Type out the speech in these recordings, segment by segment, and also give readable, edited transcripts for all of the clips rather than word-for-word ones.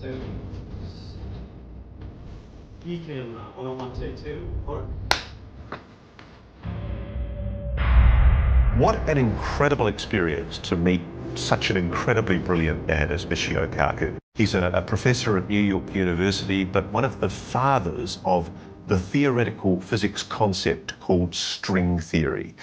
So, you can oil 122. What an incredible experience to meet such an incredibly brilliant man as Michio Kaku. He's a professor at New York University, but one of the fathers of the theoretical physics concept called string theory.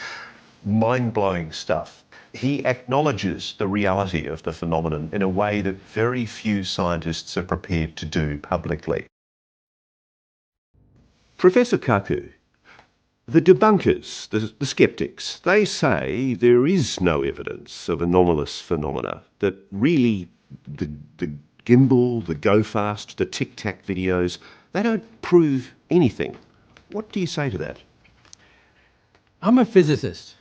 Mind-blowing stuff. He acknowledges the reality of the phenomenon in a way that very few scientists are prepared to do publicly. Professor Kaku, the debunkers, the skeptics, they say there is no evidence of anomalous phenomena, that really the gimbal, the go fast, the tic-tac videos, they don't prove anything. What do you say to that? I'm a physicist.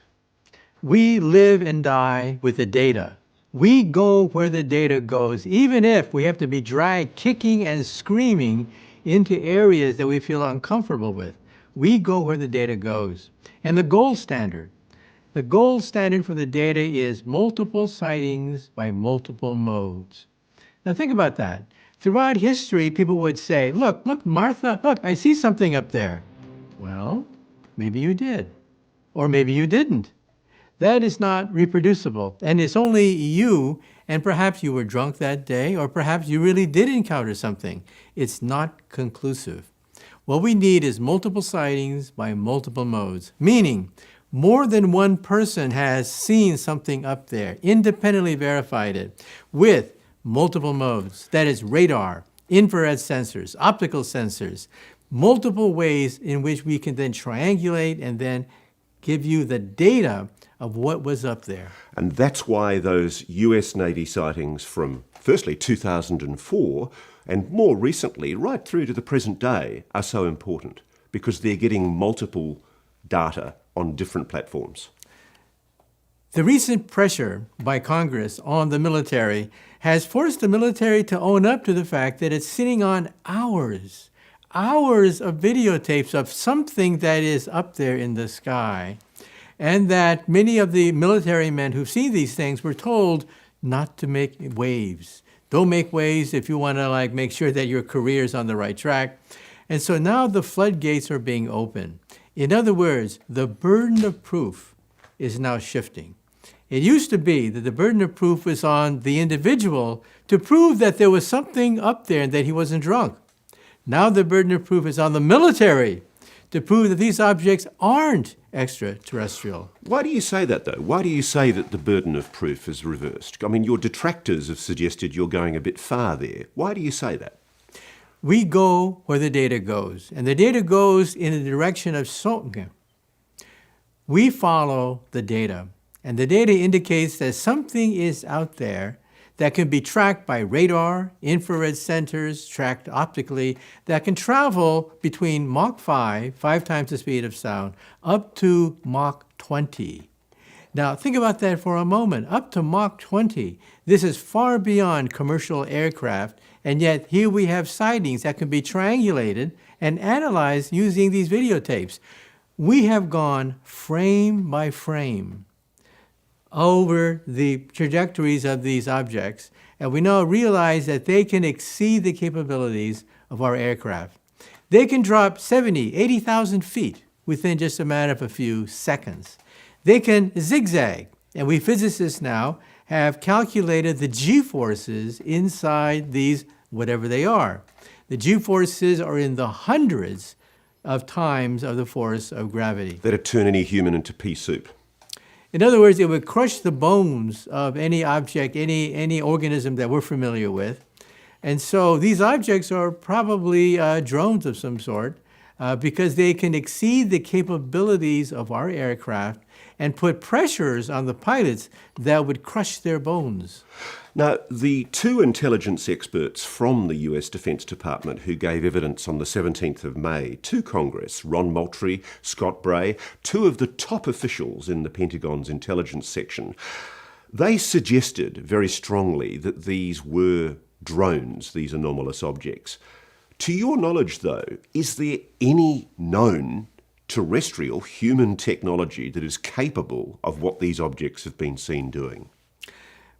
We live and die with the data. We go where the data goes, even if we have to be dragged kicking and screaming into areas that we feel uncomfortable with. We go where the data goes. And the gold standard for the data is multiple sightings by multiple modes. Now think about that. Throughout history, people would say, look, Martha, look, I see something up there. Well, maybe you did, or maybe you didn't. That is not reproducible, and it's only you, and perhaps you were drunk that day, or perhaps you really did encounter something. It's not conclusive. What we need is multiple sightings by multiple modes, meaning more than one person has seen something up there, independently verified it, with multiple modes. That is radar, infrared sensors, optical sensors, multiple ways in which we can then triangulate and then give you the data of what was up there. And that's why those US Navy sightings from, firstly, 2004, and more recently, right through to the present day, are so important, because they're getting multiple data on different platforms. The recent pressure by Congress on the military has forced the military to own up to the fact that it's sitting on hours of videotapes of something that is up there in the sky, and that many of the military men who've seen these things were told not to make waves. Don't make waves if you want to make sure that your career is on the right track. And so now the floodgates are being opened. In other words, the burden of proof is now shifting. It used to be that the burden of proof was on the individual to prove that there was something up there and that he wasn't drunk. Now the burden of proof is on the military to prove that these objects aren't extraterrestrial. Why do you say that, though? Why do you say that the burden of proof is reversed? I mean, your detractors have suggested you're going a bit far there. Why do you say that? We go where the data goes, and the data goes in the direction of we follow the data, and the data indicates that something is out there that can be tracked by radar, infrared sensors, tracked optically, that can travel between Mach 5 times the speed of sound, up to Mach 20. Now, think about that for a moment. Up to Mach 20, this is far beyond commercial aircraft, and yet here we have sightings that can be triangulated and analyzed using these videotapes. We have gone frame by frame over the trajectories of these objects, and we now realize that they can exceed the capabilities of our aircraft. They can drop 70, 80,000 feet within just a matter of a few seconds. They can zigzag, and we physicists now have calculated the g-forces inside these, whatever they are. The g-forces are in the hundreds of times of the force of gravity. That'd turn any human into pea soup. In other words, it would crush the bones of any object, any organism that we're familiar with. And so these objects are probably drones of some sort because they can exceed the capabilities of our aircraft and put pressures on the pilots that would crush their bones. Now, the two intelligence experts from the US Defense Department who gave evidence on the 17th of May to Congress, Ron Moultrie, Scott Bray, two of the top officials in the Pentagon's intelligence section, they suggested very strongly that these were drones, these anomalous objects. To your knowledge, though, is there any known terrestrial human technology that is capable of what these objects have been seen doing?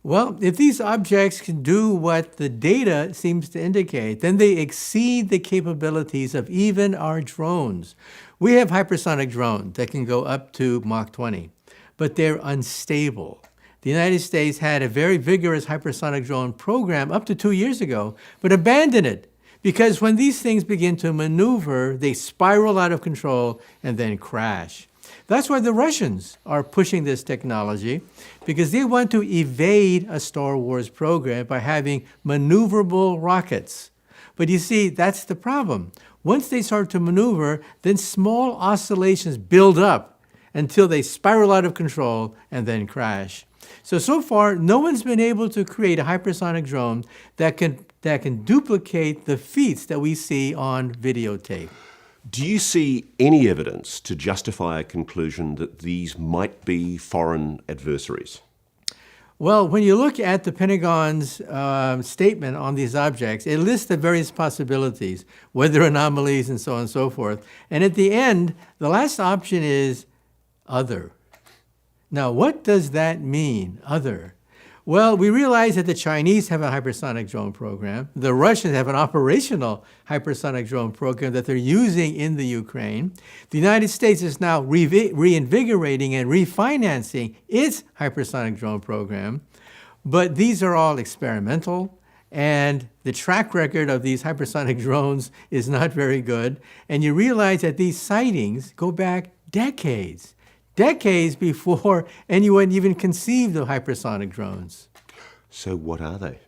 Well, if these objects can do what the data seems to indicate, then they exceed the capabilities of even our drones. We have hypersonic drones that can go up to Mach 20, but they're unstable. The United States had a very vigorous hypersonic drone program up to 2 years ago, but abandoned it because when these things begin to maneuver, they spiral out of control and then crash. That's why the Russians are pushing this technology, because they want to evade a Star Wars program by having maneuverable rockets. But you see, that's the problem. Once they start to maneuver, then small oscillations build up until they spiral out of control and then crash. So far, no one's been able to create a hypersonic drone that can duplicate the feats that we see on videotape. Do you see any evidence to justify a conclusion that these might be foreign adversaries? Well, when you look at the Pentagon's statement on these objects, it lists the various possibilities, weather anomalies and so on and so forth. And at the end, the last option is other. Now, what does that mean, other? Well, we realize that the Chinese have a hypersonic drone program. The Russians have an operational hypersonic drone program that they're using in the Ukraine. The United States is now reinvigorating and refinancing its hypersonic drone program. But these are all experimental, and the track record of these hypersonic drones is not very good. And you realize that these sightings go back decades before anyone even conceived of hypersonic drones. So what are they?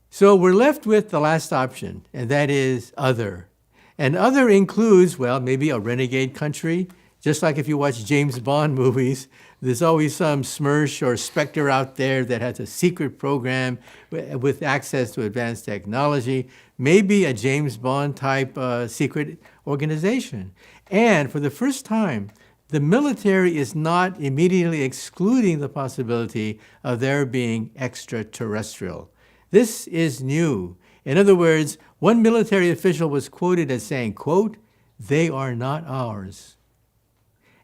So we're left with the last option, and that is other. And other includes, well, maybe a renegade country. Just like if you watch James Bond movies, there's always some Smersh or Spectre out there that has a secret program with access to advanced technology, maybe a James Bond type secret organization. And for the first time, the military is not immediately excluding the possibility of there being extraterrestrial. This is new. In other words, one military official was quoted as saying, quote, "They are not ours."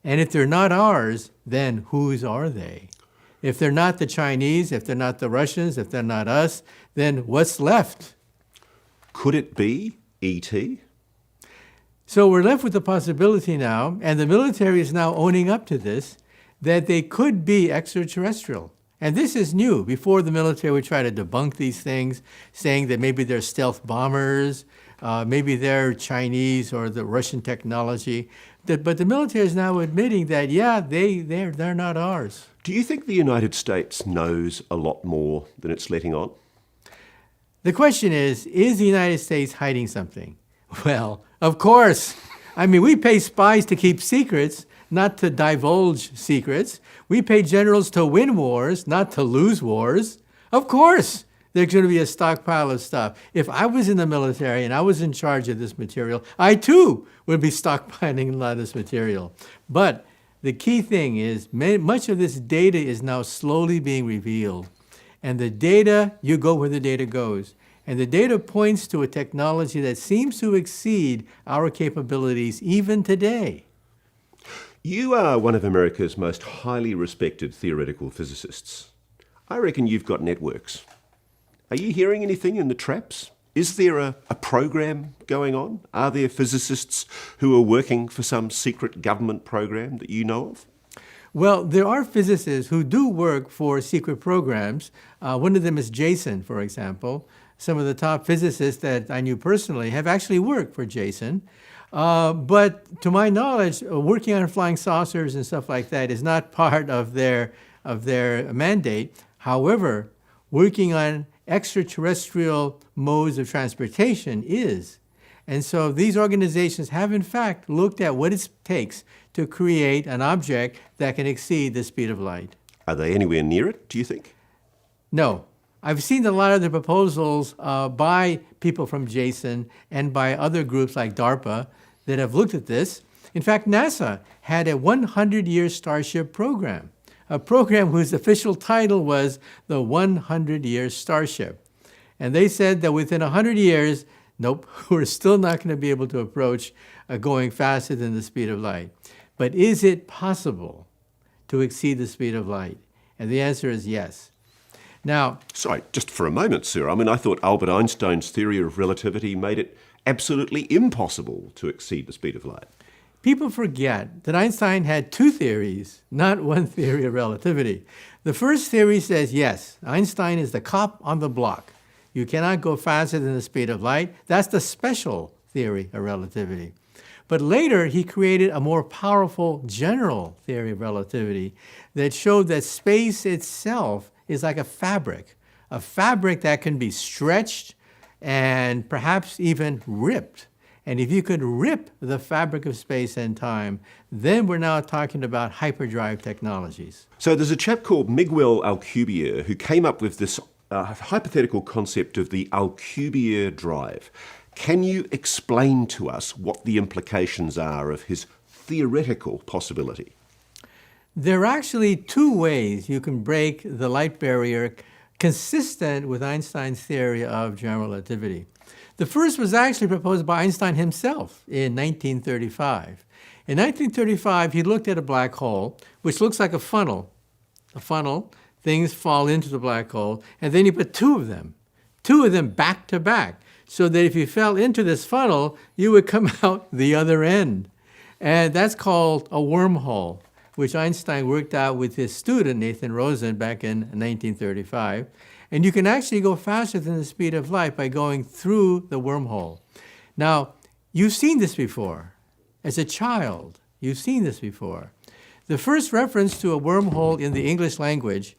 And if they're not ours, then whose are they? If they're not the Chinese, if they're not the Russians, if they're not us, then what's left? Could it be E.T.? So we're left with the possibility now, and the military is now owning up to this, that they could be extraterrestrial. And this is new. Before, the military would try to debunk these things, saying that maybe they're stealth bombers, maybe they're Chinese or the Russian technology. But the military is now admitting that, yeah, they're not ours. Do you think the United States knows a lot more than it's letting on? The question is the United States hiding something? Well, of course. I mean, we pay spies to keep secrets, not to divulge secrets. We pay generals to win wars, not to lose wars. Of course, there's going to be a stockpile of stuff. If I was in the military and I was in charge of this material, I too would be stockpiling a lot of this material. But the key thing is much of this data is now slowly being revealed. And the data, you go where the data goes. And the data points to a technology that seems to exceed our capabilities even today. You are one of America's most highly respected theoretical physicists. I reckon you've got networks. Are you hearing anything in the traps? Is there a program going on? Are there physicists who are working for some secret government program that you know of? Well, there are physicists who do work for secret programs. One of them is Jason, for example. Some of the top physicists that I knew personally have actually worked for Jason. But to my knowledge, working on flying saucers and stuff like that is not part of their mandate. However, working on extraterrestrial modes of transportation is. And so these organizations have in fact looked at what it takes to create an object that can exceed the speed of light. Are they anywhere near it, do you think? No. I've seen a lot of the proposals by people from Jason and by other groups like DARPA that have looked at this. In fact, NASA had a 100-year Starship program, a program whose official title was the 100-year Starship. And they said that within 100 years, nope, we're still not going to be able to approach going faster than the speed of light. But is it possible to exceed the speed of light? And the answer is yes. Now, Sorry, just for a moment, sir. I mean, I thought Albert Einstein's theory of relativity made it absolutely impossible to exceed the speed of light. people forget that Einstein had two theories, not one theory of relativity. The first theory says, yes, Einstein is the cop on the block. You cannot go faster than the speed of light. That's the special theory of relativity. But later, he created a more powerful general theory of relativity that showed that space itself is like a fabric that can be stretched and perhaps even ripped. And if you could rip the fabric of space and time, then we're now talking about hyperdrive technologies. So there's a chap called Miguel Alcubierre who came up with this hypothetical concept of the Alcubierre drive. Can you explain to us what the implications are of his theoretical possibility? There are actually two ways you can break the light barrier consistent with Einstein's theory of general relativity. The first was actually proposed by Einstein himself in 1935. In 1935, he looked at a black hole, which looks like a funnel. A funnel, things fall into the black hole, and then he put two of them back to back, so that if you fell into this funnel, you would come out the other end. And that's called a wormhole, which Einstein worked out with his student, Nathan Rosen, back in 1935. And you can actually go faster than the speed of light by going through the wormhole. Now, you've seen this before. As a child, you've seen this before. The first reference to a wormhole in the English language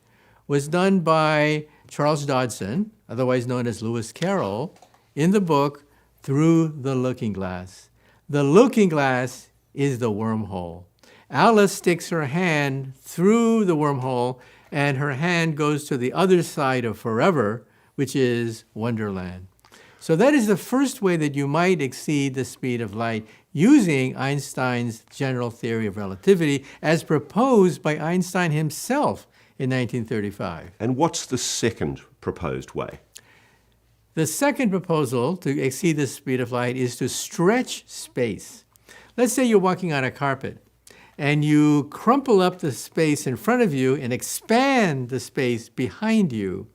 was done by Charles Dodson, otherwise known as Lewis Carroll, in the book Through the Looking Glass. The looking glass is the wormhole. Alice sticks her hand through the wormhole, and her hand goes to the other side of forever, which is Wonderland. So that is the first way that you might exceed the speed of light using Einstein's general theory of relativity as proposed by Einstein himself in 1935. And what's the second proposed way? The second proposal to exceed the speed of light is to stretch space. Let's say you're walking on a carpet and you crumple up the space in front of you and expand the space behind you.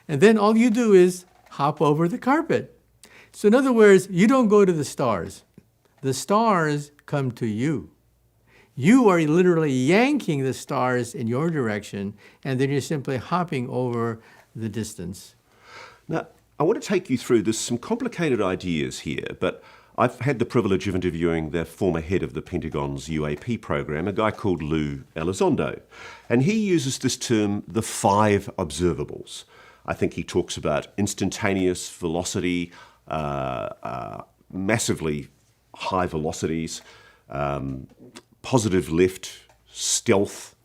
And then all you do is hop over the carpet. So in other words, you don't go to the stars. The stars come to you. You are literally yanking the stars in your direction, and then you're simply hopping over the distance. Now, I want to take you through, there's some complicated ideas here, but I've had the privilege of interviewing the former head of the Pentagon's UAP program, a guy called Lou Elizondo. And he uses this term, the 5 observables. I think he talks about instantaneous velocity, massively high velocities, positive lift, stealth,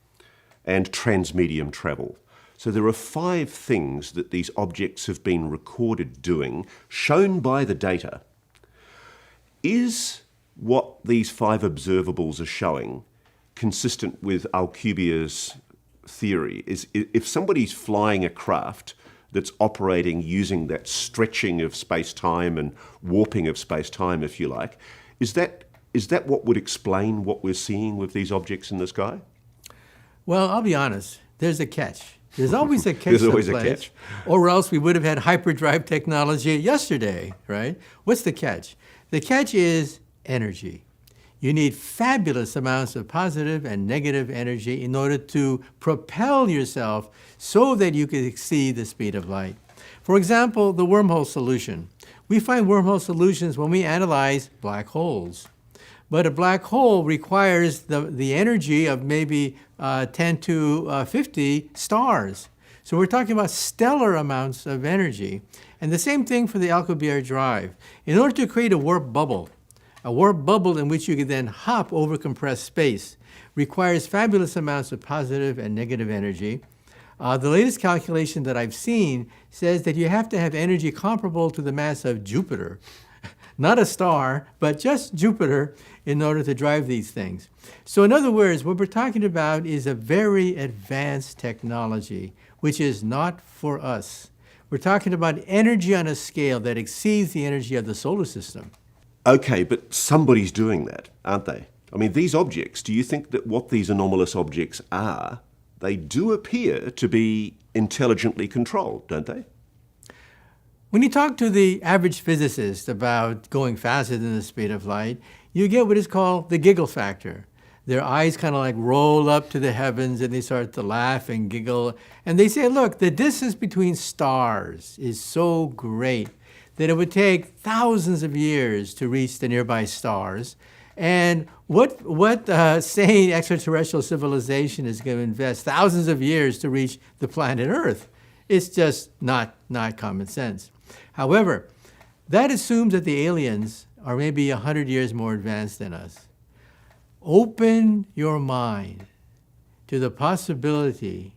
and transmedium travel. So there are 5 things that these objects have been recorded doing, shown by the data. Is what these 5 observables are showing consistent with Alcubierre's theory? If somebody's flying a craft that's operating using that stretching of space-time and warping of space-time, if you like, is that what would explain what we're seeing with these objects in the sky? Well, I'll be honest, there's a catch. There's always a catch. There's always a someplace, catch. Or else we would have had hyperdrive technology yesterday, right? What's the catch? The catch is energy. You need fabulous amounts of positive and negative energy in order to propel yourself so that you can exceed the speed of light. For example, the wormhole solution. We find wormhole solutions when we analyze black holes. But a black hole requires the energy of maybe 10 to 50 stars. So we're talking about stellar amounts of energy. And the same thing for the Alcubierre drive. In order to create a warp bubble in which you can then hop over compressed space, requires fabulous amounts of positive and negative energy. The latest calculation that I've seen says that you have to have energy comparable to the mass of Jupiter. Not a star, but just Jupiter in order to drive these things. So in other words, what we're talking about is a very advanced technology, which is not for us. We're talking about energy on a scale that exceeds the energy of the solar system. Okay, but somebody's doing that, aren't they? I mean, these objects, do you think that what these anomalous objects are, they do appear to be intelligently controlled, don't they? When you talk to the average physicist about going faster than the speed of light, you get what is called the giggle factor. Their eyes kind of like roll up to the heavens and they start to laugh and giggle. And they say, look, the distance between stars is so great that it would take thousands of years to reach the nearby stars. And what sane extraterrestrial civilization is going to invest thousands of years to reach the planet Earth? It's just not common sense. However, that assumes that the aliens are maybe 100 years more advanced than us. Open your mind to the possibility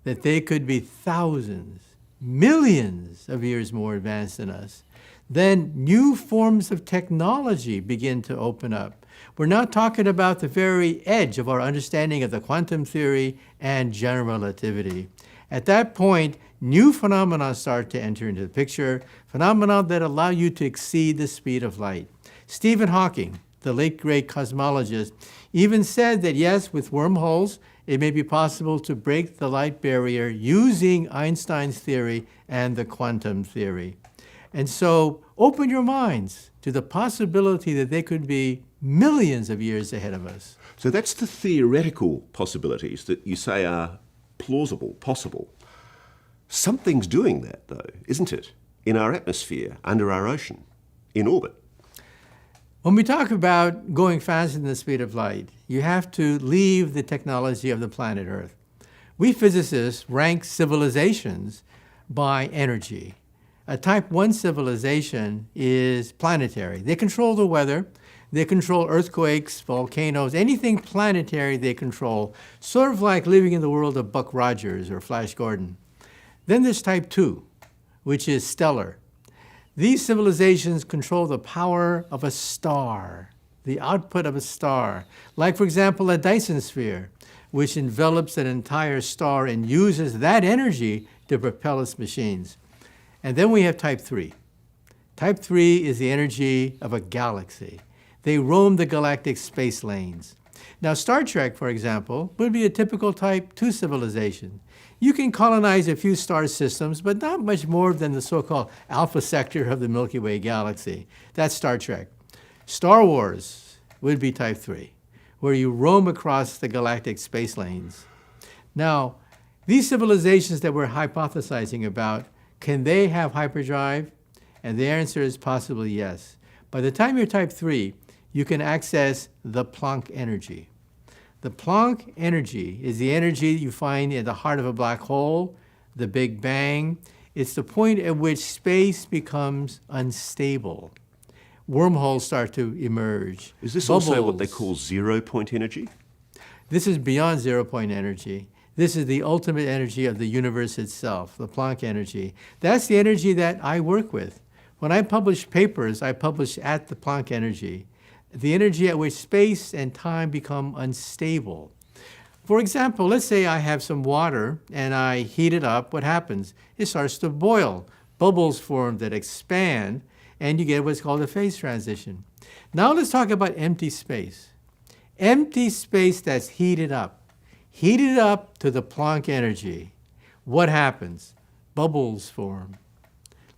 that they could be thousands, millions of years more advanced than us. Then new forms of technology begin to open up. We're not talking about the very edge of our understanding of the quantum theory and general relativity. At that point, new phenomena start to enter into the picture, phenomena that allow you to exceed the speed of light. Stephen Hawking, the late great cosmologist, even said that yes, with wormholes, it may be possible to break the light barrier using Einstein's theory and the quantum theory. And so open your minds to the possibility that they could be millions of years ahead of us. So that's the theoretical possibilities that you say are plausible, possible. Something's doing that, though, isn't it? In our atmosphere, under our ocean, in orbit. When we talk about going faster than the speed of light, you have to leave the technology of the planet Earth. We physicists rank civilizations by energy. A type 1 civilization is planetary. They control the weather. They control earthquakes, volcanoes, anything planetary they control, sort of like living in the world of Buck Rogers or Flash Gordon. Then there's type 2, which is stellar. These civilizations control the power of a star, the output of a star. Like, for example, a Dyson sphere, which envelops an entire star and uses that energy to propel its machines. And then we have type 3. Type 3 is the energy of a galaxy. They roam the galactic space lanes. Now, Star Trek, for example, would be a typical type 2 civilization. You can colonize a few star systems, but not much more than the so-called alpha sector of the Milky Way galaxy. That's Star Trek. Star Wars would be type 3, where you roam across the galactic space lanes. Now, these civilizations that we're hypothesizing about, can they have hyperdrive? And the answer is possibly yes. By the time you're type 3, you can access the Planck energy. The Planck energy is the energy you find at the heart of a black hole, the Big Bang. It's the point at which space becomes unstable. Wormholes start to emerge. Is this also what they call zero-point energy? This is beyond zero-point energy. This is the ultimate energy of the universe itself, the Planck energy. That's the energy that I work with. When I publish papers, I publish at the Planck energy, the energy at which space and time become unstable. For example, let's say I have some water and I heat it up. What happens? It starts to boil. Bubbles form that expand, and you get what's called a phase transition. Now let's talk about empty space. Empty space that's heated up to the Planck energy. What happens? Bubbles form.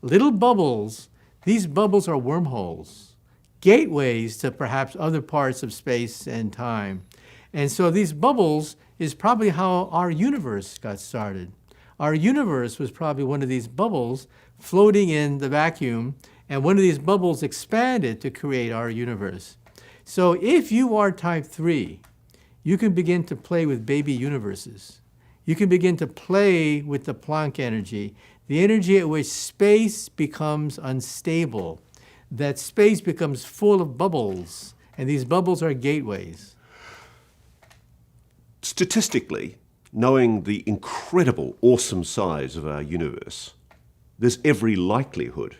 Little bubbles, these bubbles are wormholes, gateways to perhaps other parts of space and time. And so these bubbles is probably how our universe got started. Our universe was probably one of these bubbles floating in the vacuum, and one of these bubbles expanded to create our universe. So if you are type 3, you can begin to play with baby universes. You can begin to play with the Planck energy, the energy at which space becomes unstable, that space becomes full of bubbles, and these bubbles are gateways. Statistically, knowing the incredible, awesome size of our universe, there's every likelihood,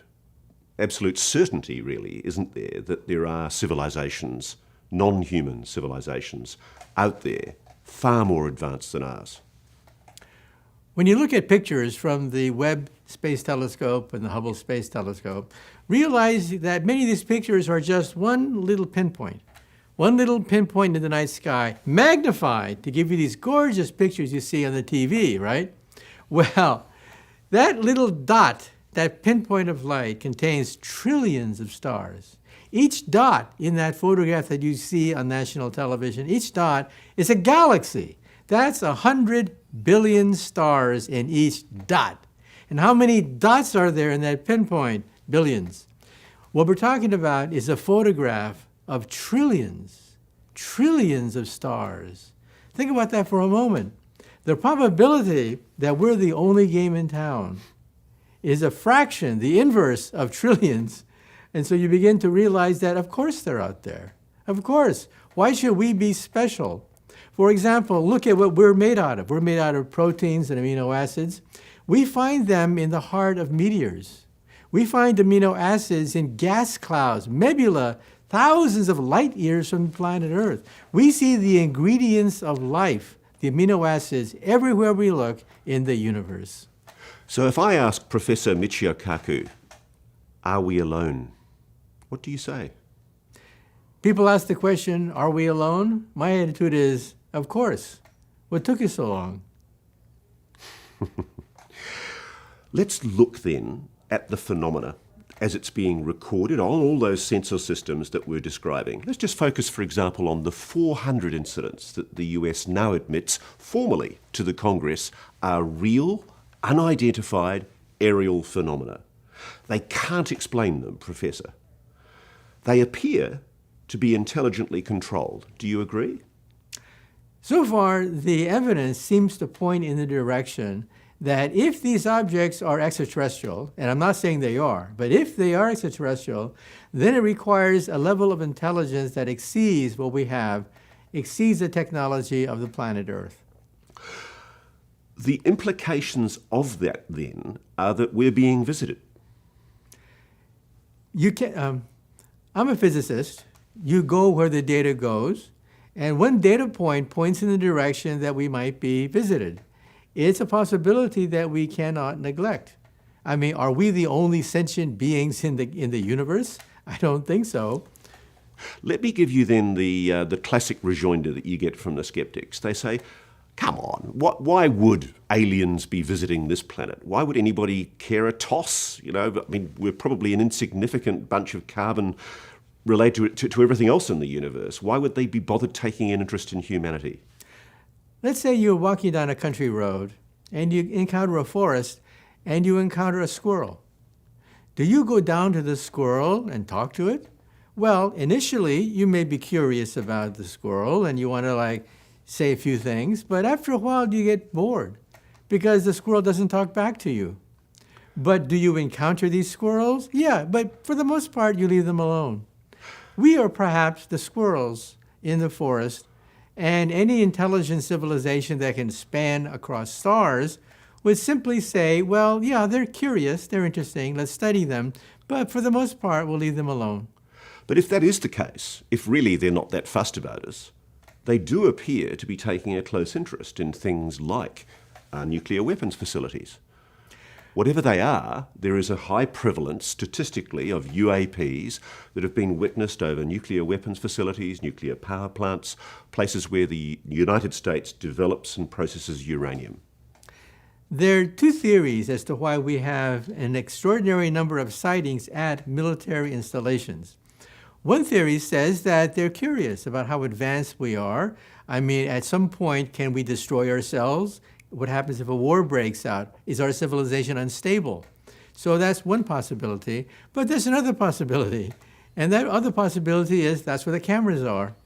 absolute certainty really, isn't there, that there are civilizations, non-human civilizations, out there far more advanced than ours. When you look at pictures from the Webb Space Telescope and the Hubble Space Telescope, realize that many of these pictures are just one little pinpoint in the night sky, magnified to give you these gorgeous pictures you see on the TV, right? Well, that little dot, that pinpoint of light, contains trillions of stars. Each dot in that photograph that you see on national television, each dot is a galaxy. That's 100 billion stars in each dot. And how many dots are there in that pinpoint? Billions. What we're talking about is a photograph of trillions of stars. Think about that for a moment. The probability that we're the only game in town is a fraction, the inverse of trillions. And so you begin to realize that, of course, they're out there. Of course. Why should we be special? For example, look at what we're made out of. We're made out of proteins and amino acids. We find them in the heart of meteors. We find amino acids in gas clouds, nebula, thousands of light years from the planet Earth. We see the ingredients of life, the amino acids, everywhere we look in the universe. So if I ask Professor Michio Kaku, are we alone? What do you say? People ask the question, are we alone? My attitude is, of course. What took you so long? Let's look then at the phenomena as it's being recorded on all those sensor systems that we're describing. Let's just focus, for example, on the 400 incidents that the US now admits formally to the Congress are real, unidentified aerial phenomena. They can't explain them, Professor. They appear to be intelligently controlled. Do you agree? So far, the evidence seems to point in the direction that if these objects are extraterrestrial, and I'm not saying they are, but if they are extraterrestrial, then it requires a level of intelligence that exceeds what we have, exceeds the technology of the planet Earth. The implications of that, then, are that we're being visited. I'm a physicist. You go where the data goes, and one data point points in the direction that we might be visited. It's a possibility that we cannot neglect. I mean, are we the only sentient beings in the universe? I don't think so. Let me give you then the classic rejoinder that you get from the skeptics. They say, come on, why would aliens be visiting this planet? Why would anybody care a toss? You know, I mean, we're probably an insignificant bunch of carbon related to everything else in the universe. Why would they be bothered taking an interest in humanity? Let's say you're walking down a country road and you encounter a forest and you encounter a squirrel. Do you go down to the squirrel and talk to it? Well, initially you may be curious about the squirrel and you want to say a few things, but after a while you get bored because the squirrel doesn't talk back to you. But do you encounter these squirrels? Yeah, but for the most part you leave them alone. We are perhaps the squirrels in the forest, and any intelligent civilization that can span across stars would simply say, well, yeah, they're curious, they're interesting, let's study them, but for the most part, we'll leave them alone. But if that is the case, if really they're not that fussed about us, they do appear to be taking a close interest in things like nuclear weapons facilities. Whatever they are, there is a high prevalence statistically of UAPs that have been witnessed over nuclear weapons facilities, nuclear power plants, places where the United States develops and processes uranium. There are two theories as to why we have an extraordinary number of sightings at military installations. One theory says that they're curious about how advanced we are. I mean, at some point, can we destroy ourselves? What happens if a war breaks out? Is our civilization unstable? So that's one possibility. But there's another possibility. And that other possibility is that's where the cameras are.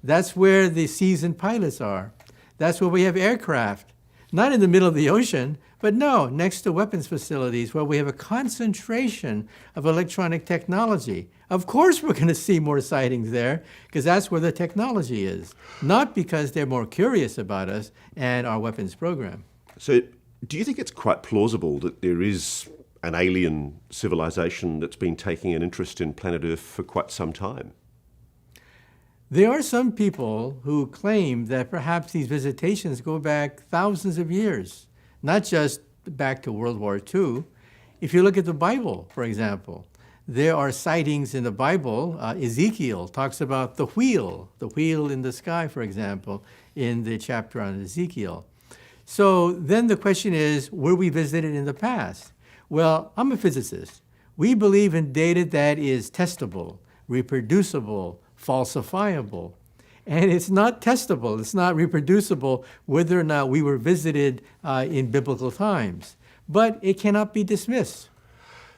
That's where the seasoned pilots are. That's where we have aircraft. Not in the middle of the ocean, but no, next to weapons facilities where we have a concentration of electronic technology. Of course we're going to see more sightings there because that's where the technology is, not because they're more curious about us and our weapons program. So do you think it's quite plausible that there is an alien civilization that's been taking an interest in planet Earth for quite some time? There are some people who claim that perhaps these visitations go back thousands of years, not just back to World War II. If you look at the Bible, for example, there are sightings in the Bible. Ezekiel talks about the wheel in the sky, for example, in the chapter on Ezekiel. So then the question is, were we visited in the past? Well, I'm a physicist. We believe in data that is testable, reproducible, falsifiable. And it's not testable, it's not reproducible whether or not we were visited in biblical times. But it cannot be dismissed.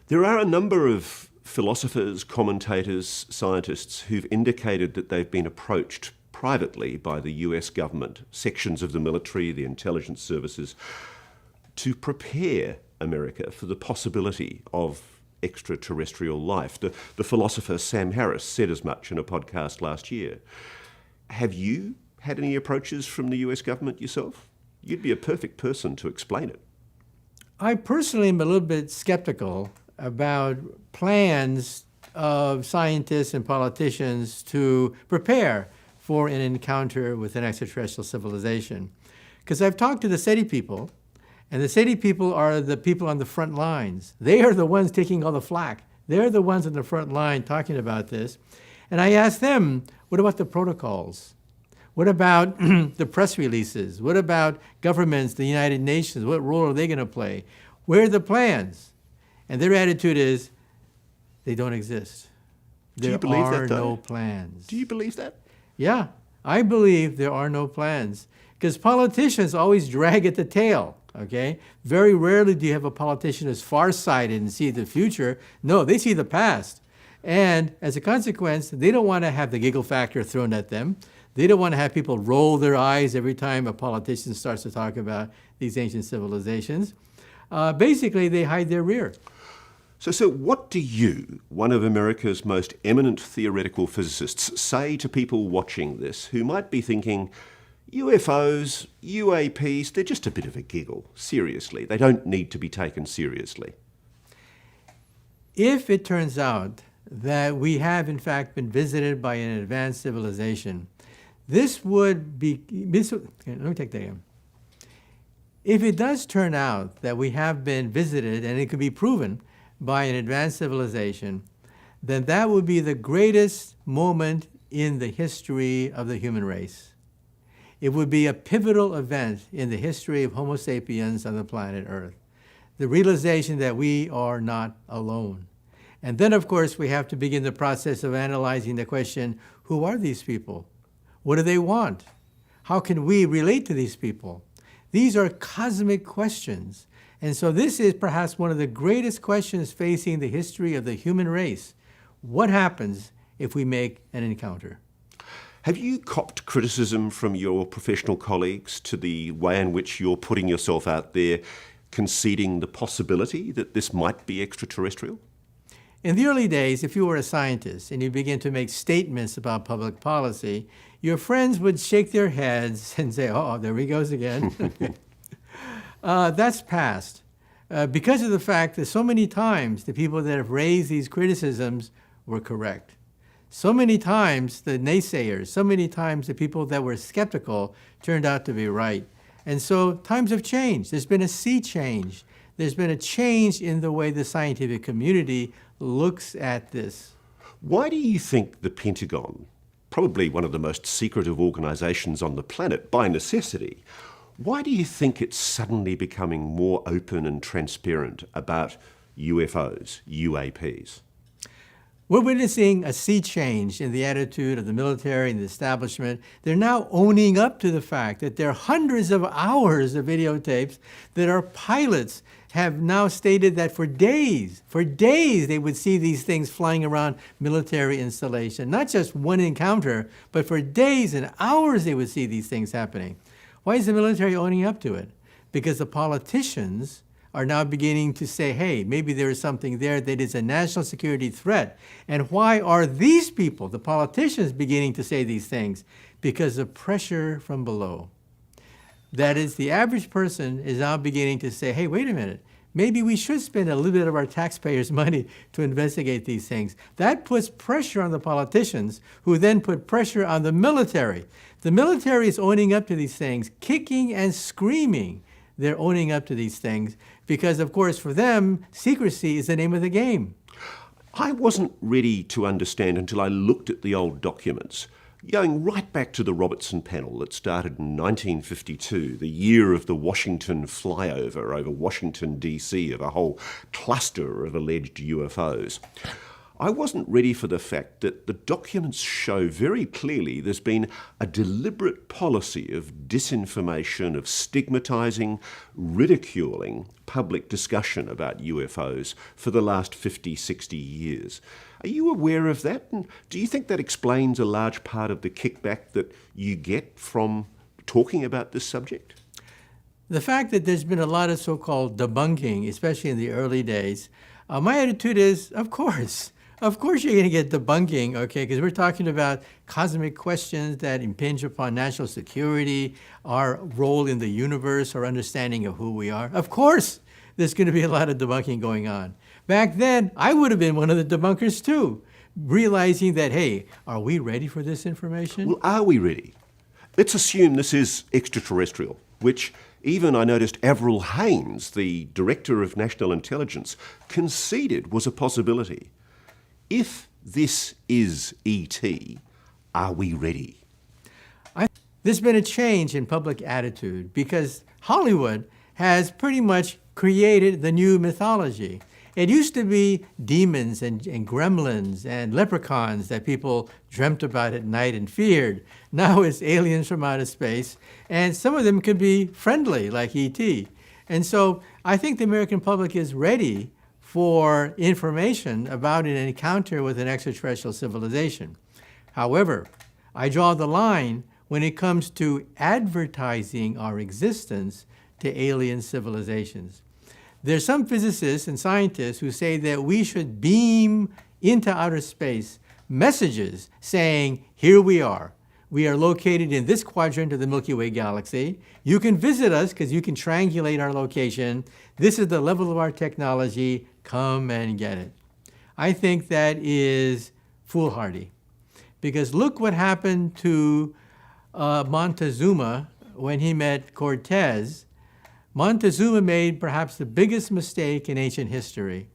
There are a number of philosophers, commentators, scientists who've indicated that they've been approached privately by the US government, sections of the military, the intelligence services, to prepare America for the possibility of extraterrestrial life. The philosopher Sam Harris said as much in a podcast last year. Have you had any approaches from the US government yourself? You'd be a perfect person to explain it. I personally am a little bit skeptical about plans of scientists and politicians to prepare for an encounter with an extraterrestrial civilization. Because I've talked to the SETI people, and the SETI people are the people on the front lines. They are the ones taking all the flack. They're the ones on the front line talking about this. And I asked them, what about the protocols? What about the press releases? What about governments, the United Nations? What role are they going to play? Where are the plans? And their attitude is, they don't exist. There are no plans. Do you believe that? Yeah, I believe there are no plans. Because politicians always drag at the tail, okay? Very rarely do you have a politician who's farsighted and see the future. No, they see the past. And as a consequence, they don't want to have the giggle factor thrown at them. They don't want to have people roll their eyes every time a politician starts to talk about these ancient civilizations. Basically, they hide their rear. So what do you, one of America's most eminent theoretical physicists, say to people watching this who might be thinking, UFOs, UAPs, they're just a bit of a giggle, seriously. They don't need to be taken seriously. If it turns out that we have, in fact, been visited by an advanced civilization, this would be, let me take that again. If it does turn out that we have been visited and it could be proven by an advanced civilization, then that would be the greatest moment in the history of the human race. It would be a pivotal event in the history of Homo sapiens on the planet Earth. The realization that we are not alone. And then, of course, we have to begin the process of analyzing the question, who are these people? What do they want? How can we relate to these people? These are cosmic questions. And so this is perhaps one of the greatest questions facing the history of the human race. What happens if we make an encounter? Have you copped criticism from your professional colleagues to the way in which you're putting yourself out there, conceding the possibility that this might be extraterrestrial? In the early days, if you were a scientist and you begin to make statements about public policy, your friends would shake their heads and say, oh, there he goes again. That's past. Because of the fact that so many times the people that have raised these criticisms were correct. So many times the naysayers, so many times the people that were skeptical turned out to be right. And so times have changed. There's been a sea change. There's been a change in the way the scientific community looks at this. Why do you think the Pentagon, probably one of the most secretive organizations on the planet by necessity, why do you think it's suddenly becoming more open and transparent about UFOs, UAPs? We're witnessing a sea change in the attitude of the military and the establishment. They're now owning up to the fact that there are hundreds of hours of videotapes that our pilots have now stated that for days they would see these things flying around military installation. Not just one encounter, but for days and hours they would see these things happening. Why is the military owning up to it? Because the politicians are now beginning to say, hey, maybe there is something there that is a national security threat. And why are these people, the politicians, beginning to say these things? Because of pressure from below. That is, the average person is now beginning to say, hey, wait a minute, maybe we should spend a little bit of our taxpayers' money to investigate these things. That puts pressure on the politicians, who then put pressure on the military. The military is owning up to these things, kicking and screaming. They're owning up to these things because, of course, for them, secrecy is the name of the game. I wasn't ready to understand until I looked at the old documents Going right back to the Robertson panel that started in 1952, the year of the Washington flyover over Washington, D.C., of a whole cluster of alleged UFOs, I wasn't ready for the fact that the documents show very clearly there's been a deliberate policy of disinformation, of stigmatising, ridiculing public discussion about UFOs for the last 50, 60 years. Are you aware of that? And do you think that explains a large part of the kickback that you get from talking about this subject? The fact that there's been a lot of so-called debunking, especially in the early days, my attitude is, of course you're going to get debunking, okay, because we're talking about cosmic questions that impinge upon national security, our role in the universe, our understanding of who we are. Of course, there's going to be a lot of debunking going on. Back then, I would have been one of the debunkers too, realizing that, hey, are we ready for this information? Well, are we ready? Let's assume this is extraterrestrial, which even I noticed Avril Haines, the Director of National Intelligence, conceded was a possibility. If this is ET, are we ready? There's been a change in public attitude because Hollywood has pretty much created the new mythology. It used to be demons and gremlins and leprechauns that people dreamt about at night and feared. Now it's aliens from outer space, and some of them could be friendly, like ET. And so I think the American public is ready for information about an encounter with an extraterrestrial civilization. However, I draw the line when it comes to advertising our existence to alien civilizations. There's some physicists and scientists who say that we should beam into outer space messages saying, here we are. We are located in this quadrant of the Milky Way galaxy. You can visit us because you can triangulate our location. This is the level of our technology. Come and get it. I think that is foolhardy because look what happened to Montezuma when he met Cortez. Montezuma made perhaps the biggest mistake in ancient history.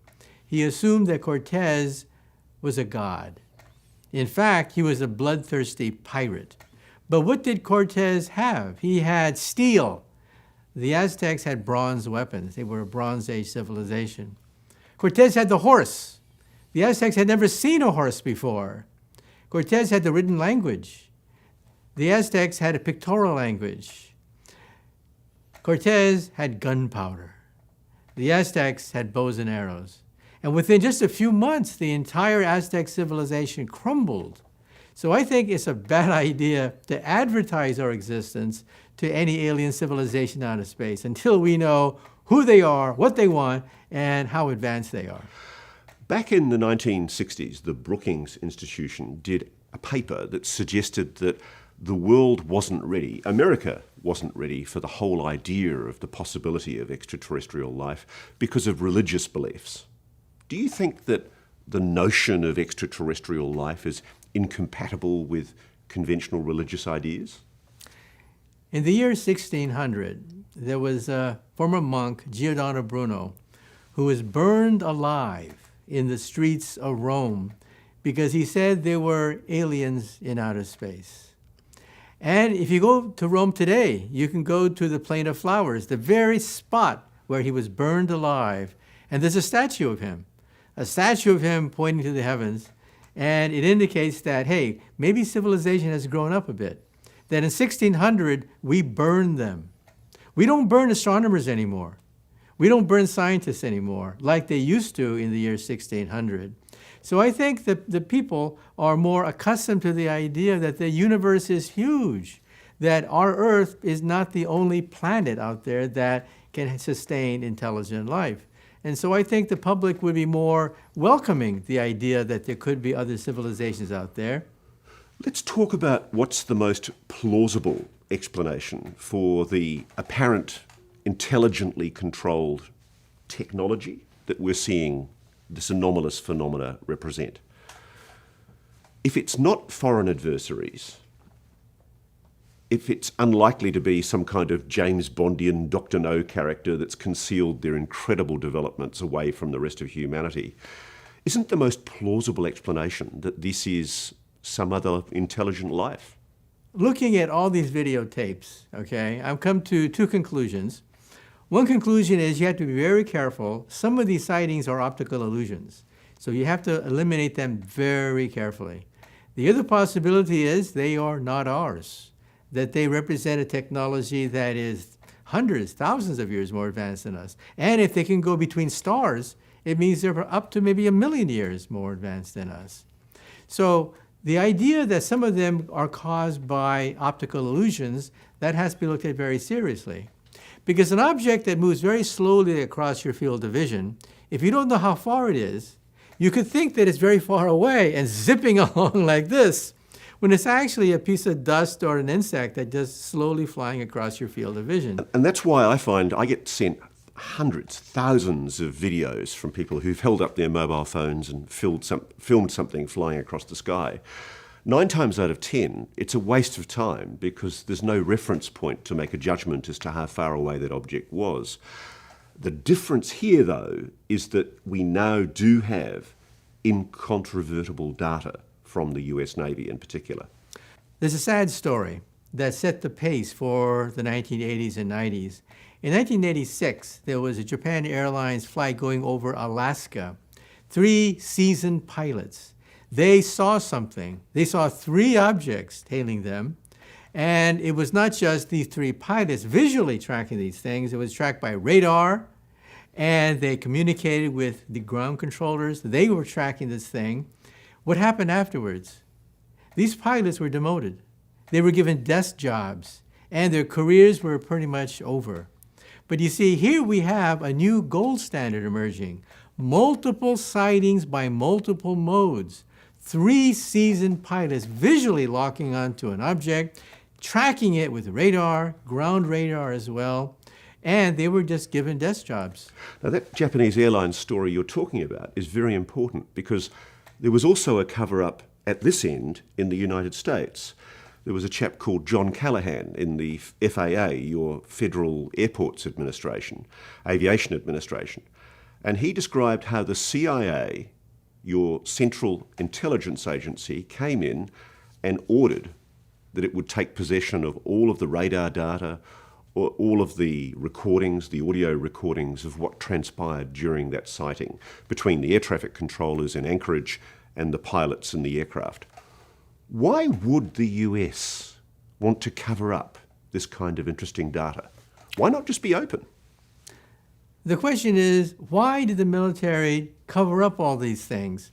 He assumed that Cortez was a god. In fact, he was a bloodthirsty pirate. But what did Cortez have? He had steel. The Aztecs had bronze weapons. They were a Bronze Age civilization. Cortez had the horse. The Aztecs had never seen a horse before. Cortez had the written language. The Aztecs had a pictorial language. Cortez had gunpowder. The Aztecs had bows and arrows. And within just a few months, the entire Aztec civilization crumbled. So I think it's a bad idea to advertise our existence to any alien civilization out of space until we know who they are, what they want, and how advanced they are. Back in the 1960s, the Brookings Institution did a paper that suggested that the world wasn't ready, America wasn't ready for the whole idea of the possibility of extraterrestrial life because of religious beliefs. Do you think that the notion of extraterrestrial life is incompatible with conventional religious ideas? In the year 1600, there was a former monk, Giordano Bruno, who was burned alive in the streets of Rome because he said there were aliens in outer space. And if you go to Rome today, you can go to the Plain of Flowers, the very spot where he was burned alive, and there's a statue of him pointing to the heavens, and it indicates that, hey, maybe civilization has grown up a bit. That in 1600, we burned them. We don't burn astronomers anymore. We don't burn scientists anymore like they used to in the year 1600. So I think that the people are more accustomed to the idea that the universe is huge, that our Earth is not the only planet out there that can sustain intelligent life. And so I think the public would be more welcoming the idea that there could be other civilizations out there. Let's talk about what's the most plausible explanation for the apparent intelligently controlled technology that we're seeing this anomalous phenomena represent. If it's not foreign adversaries, if it's unlikely to be some kind of James Bondian Dr. No character that's concealed their incredible developments away from the rest of humanity, isn't the most plausible explanation that this is some other intelligent life. Looking at all these videotapes, okay, I've come to two conclusions. One conclusion is you have to be very careful. Some of these sightings are optical illusions, so you have to eliminate them very carefully. The other possibility is they are not ours, that they represent a technology that is hundreds, thousands of years more advanced than us. And if they can go between stars, it means they're up to maybe 1,000,000 years more advanced than us. So the idea that some of them are caused by optical illusions, that has to be looked at very seriously. Because an object that moves very slowly across your field of vision, if you don't know how far it is, you could think that it's very far away and zipping along like this, when it's actually a piece of dust or an insect that just slowly flying across your field of vision. And that's why I find I get sent hundreds, thousands of videos from people who've held up their mobile phones and filmed something flying across the sky. 9 times out of 10, it's a waste of time because there's no reference point to make a judgment as to how far away that object was. The difference here, though, is that we now do have incontrovertible data from the US Navy in particular. There's a sad story that set the pace for the 1980s and 90s. In 1986, there was a Japan Airlines flight going over Alaska. 3 seasoned pilots. They saw something. They saw 3 objects tailing them. And it was not just these 3 pilots visually tracking these things. It was tracked by radar. And they communicated with the ground controllers. They were tracking this thing. What happened afterwards? These pilots were demoted. They were given desk jobs. And their careers were pretty much over. But you see, here we have a new gold standard emerging. Multiple sightings by multiple modes. 3 seasoned pilots visually locking onto an object, tracking it with radar, ground radar as well, and they were just given desk jobs. Now that Japanese Airlines story you're talking about is very important because there was also a cover-up at this end in the United States. There was a chap called John Callahan in the FAA, your Federal Airports Administration, Aviation Administration, and he described how the CIA, your Central Intelligence Agency, came in and ordered that it would take possession of all of the radar data, or all of the recordings, the audio recordings of what transpired during that sighting between the air traffic controllers in Anchorage and the pilots in the aircraft. Why would the US want to cover up this kind of interesting data? Why not just be open? The question is, why did the military cover up all these things?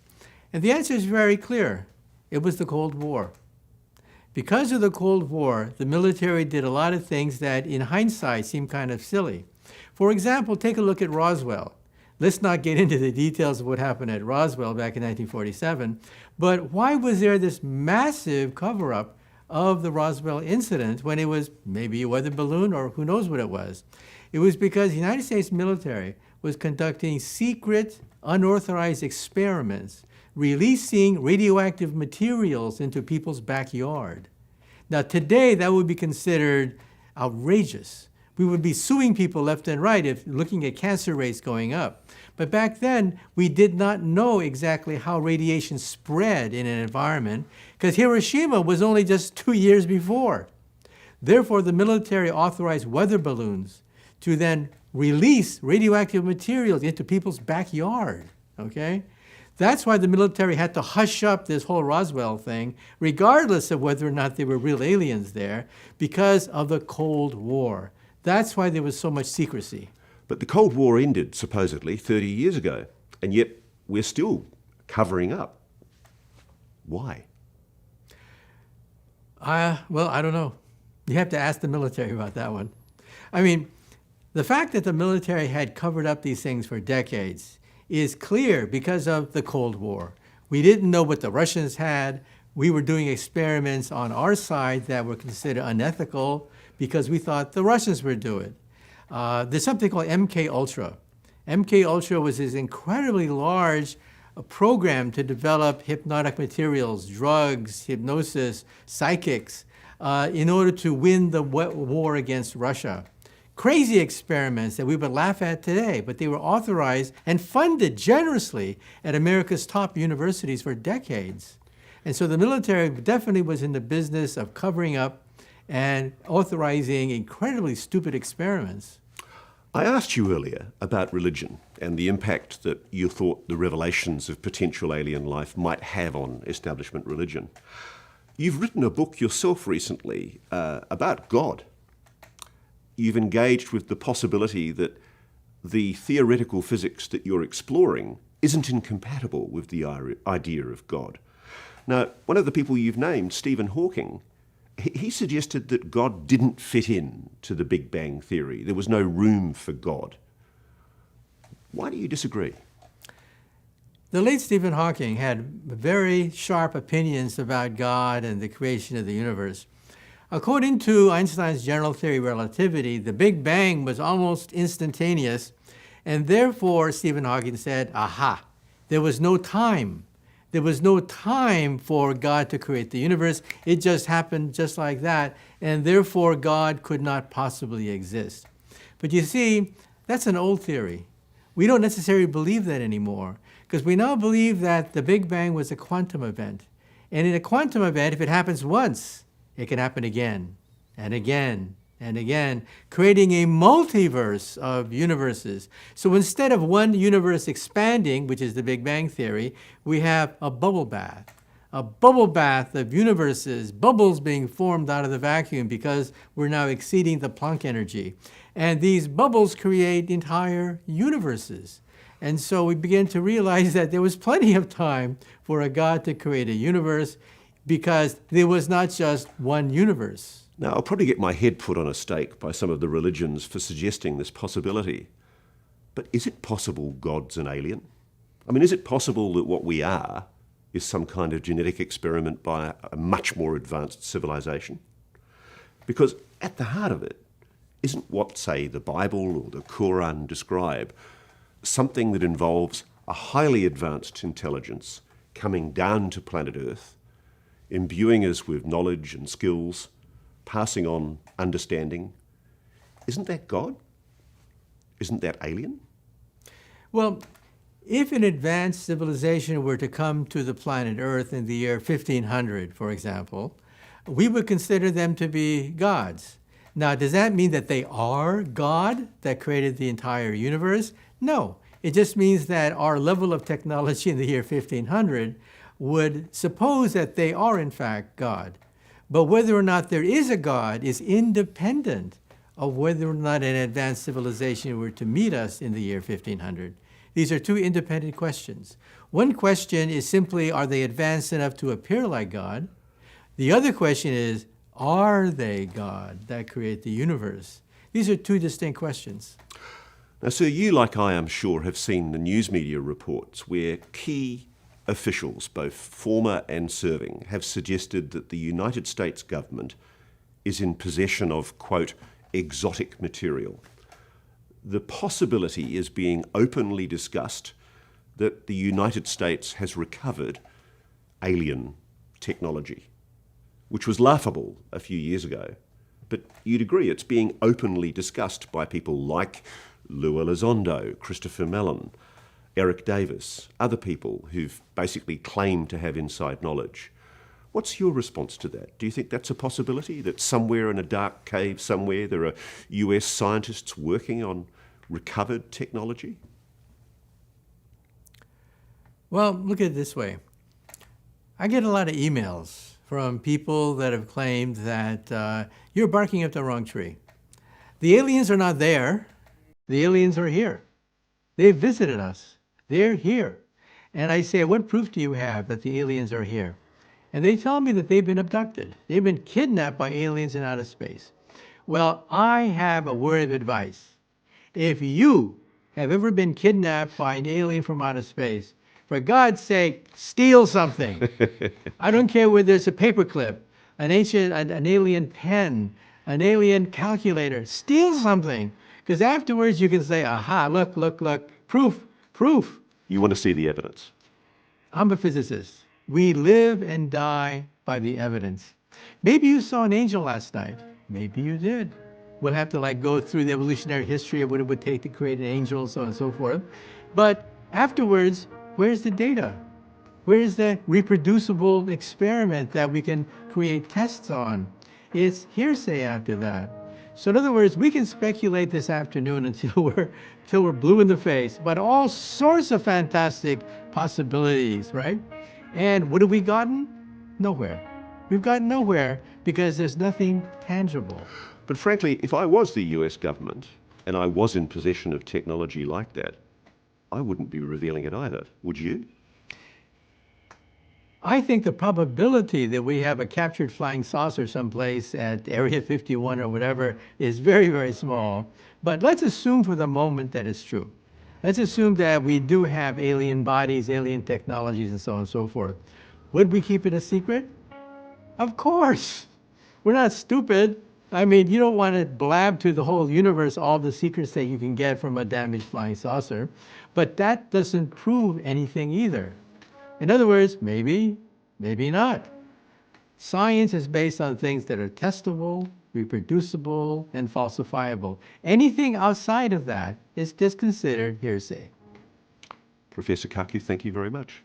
And the answer is very clear. It was the Cold War. Because of the Cold War, the military did a lot of things that in hindsight seem kind of silly. For example, take a look at Roswell. Let's not get into the details of what happened at Roswell back in 1947, but why was there this massive cover-up of the Roswell incident when it was maybe a weather balloon or who knows what it was? It was because the United States military was conducting secret, unauthorized experiments, releasing radioactive materials into people's backyard. Now today that would be considered outrageous. We would be suing people left and right if looking at cancer rates going up. But back then, we did not know exactly how radiation spread in an environment because Hiroshima was only just 2 years before. Therefore, the military authorized weather balloons to then release radioactive materials into people's backyard, okay? That's why the military had to hush up this whole Roswell thing, regardless of whether or not there were real aliens there, because of the Cold War. That's why there was so much secrecy. But the Cold War ended, supposedly, 30 years ago, and yet we're still covering up. Why? Well, I don't know. You have to ask the military about that one. I mean, the fact that the military had covered up these things for decades is clear because of the Cold War. We didn't know what the Russians had. We were doing experiments on our side that were considered unethical because we thought the Russians would do it. There's something called MK Ultra. MK Ultra was this incredibly large program to develop hypnotic materials, drugs, hypnosis, psychics, in order to win the war against Russia. Crazy experiments that we would laugh at today, but they were authorized and funded generously at America's top universities for decades. And so the military definitely was in the business of covering up and authorizing incredibly stupid experiments. I asked you earlier about religion and the impact that you thought the revelations of potential alien life might have on establishment religion. You've written a book yourself recently about God. You've engaged with the possibility that the theoretical physics that you're exploring isn't incompatible with the idea of God. Now, one of the people you've named, Stephen Hawking, he suggested that God didn't fit in to the Big Bang theory. There was no room for God. Why do you disagree? The late Stephen Hawking had very sharp opinions about God and the creation of the universe. According to Einstein's general theory of relativity, the Big Bang was almost instantaneous, and therefore, Stephen Hawking said, aha, there was no time. There was no time for God to create the universe. It just happened just like that, and therefore God could not possibly exist. But you see, that's an old theory. We don't necessarily believe that anymore, because we now believe that the Big Bang was a quantum event. And in a quantum event, if it happens once, it can happen again and again and again, creating a multiverse of universes. So instead of one universe expanding, which is the Big Bang theory, we have a bubble bath of universes, bubbles being formed out of the vacuum because we're now exceeding the Planck energy. And these bubbles create entire universes. And so we begin to realize that there was plenty of time for a God to create a universe, because there was not just one universe. Now, I'll probably get my head put on a stake by some of the religions for suggesting this possibility. But is it possible God's an alien? I mean, is it possible that what we are is some kind of genetic experiment by a much more advanced civilization? Because at the heart of it, isn't what, say, the Bible or the Quran describe something that involves a highly advanced intelligence coming down to planet Earth, imbuing us with knowledge and skills, passing on understanding? Isn't that God? Isn't that alien? Well, if an advanced civilization were to come to the planet Earth in the year 1500, for example, we would consider them to be gods. Now, does that mean that they are God that created the entire universe? No. It just means that our level of technology in the year 1500 would suppose that they are in fact God. But whether or not there is a God is independent of whether or not an advanced civilization were to meet us in the year 1500. These are two independent questions. One question is simply, are they advanced enough to appear like God? The other question is, are they God that create the universe? These are two distinct questions. Now, sir, you, like I am sure, have seen the news media reports where key officials, both former and serving, have suggested that the United States government is in possession of, quote, exotic material. The possibility is being openly discussed that the United States has recovered alien technology, which was laughable a few years ago. But you'd agree it's being openly discussed by people like Lou Elizondo, Christopher Mellon, Eric Davis, other people who've basically claimed to have inside knowledge. What's your response to that? Do you think that's a possibility, that somewhere in a dark cave somewhere there are US scientists working on recovered technology? Well, look at it this way. I get a lot of emails from people that have claimed that you're barking up the wrong tree. The aliens are not there. The aliens are here. They visited us. They're here. And I say, what proof do you have that the aliens are here? And they tell me that they've been abducted. They've been kidnapped by aliens in outer space. Well, I have a word of advice. If you have ever been kidnapped by an alien from outer space, for God's sake, steal something. I don't care whether it's a paperclip, an alien pen, an alien calculator. Steal something. Because afterwards you can say, aha, look, proof. You want to see the evidence? I'm a physicist. We live and die by the evidence. Maybe you saw an angel last night. Maybe you did. We'll have to go through the evolutionary history of what it would take to create an angel, so on and so forth. But afterwards, where's the data? Where's the reproducible experiment that we can create tests on? It's hearsay after that. So in other words, we can speculate this afternoon until we're blue in the face, but all sorts of fantastic possibilities, right? And what have we gotten? Nowhere. We've gotten nowhere because there's nothing tangible. But frankly, if I was the US government and I was in possession of technology like that, I wouldn't be revealing it either, would you? I think the probability that we have a captured flying saucer someplace at Area 51 or whatever is very, very small. But let's assume for the moment that it's true. Let's assume that we do have alien bodies, alien technologies, and so on and so forth. Would we keep it a secret? Of course. We're not stupid. I mean, you don't want to blab to the whole universe all the secrets that you can get from a damaged flying saucer. But that doesn't prove anything either. In other words, maybe, maybe not. Science is based on things that are testable, reproducible, and falsifiable. Anything outside of that is just considered hearsay. Professor Kaku, thank you very much.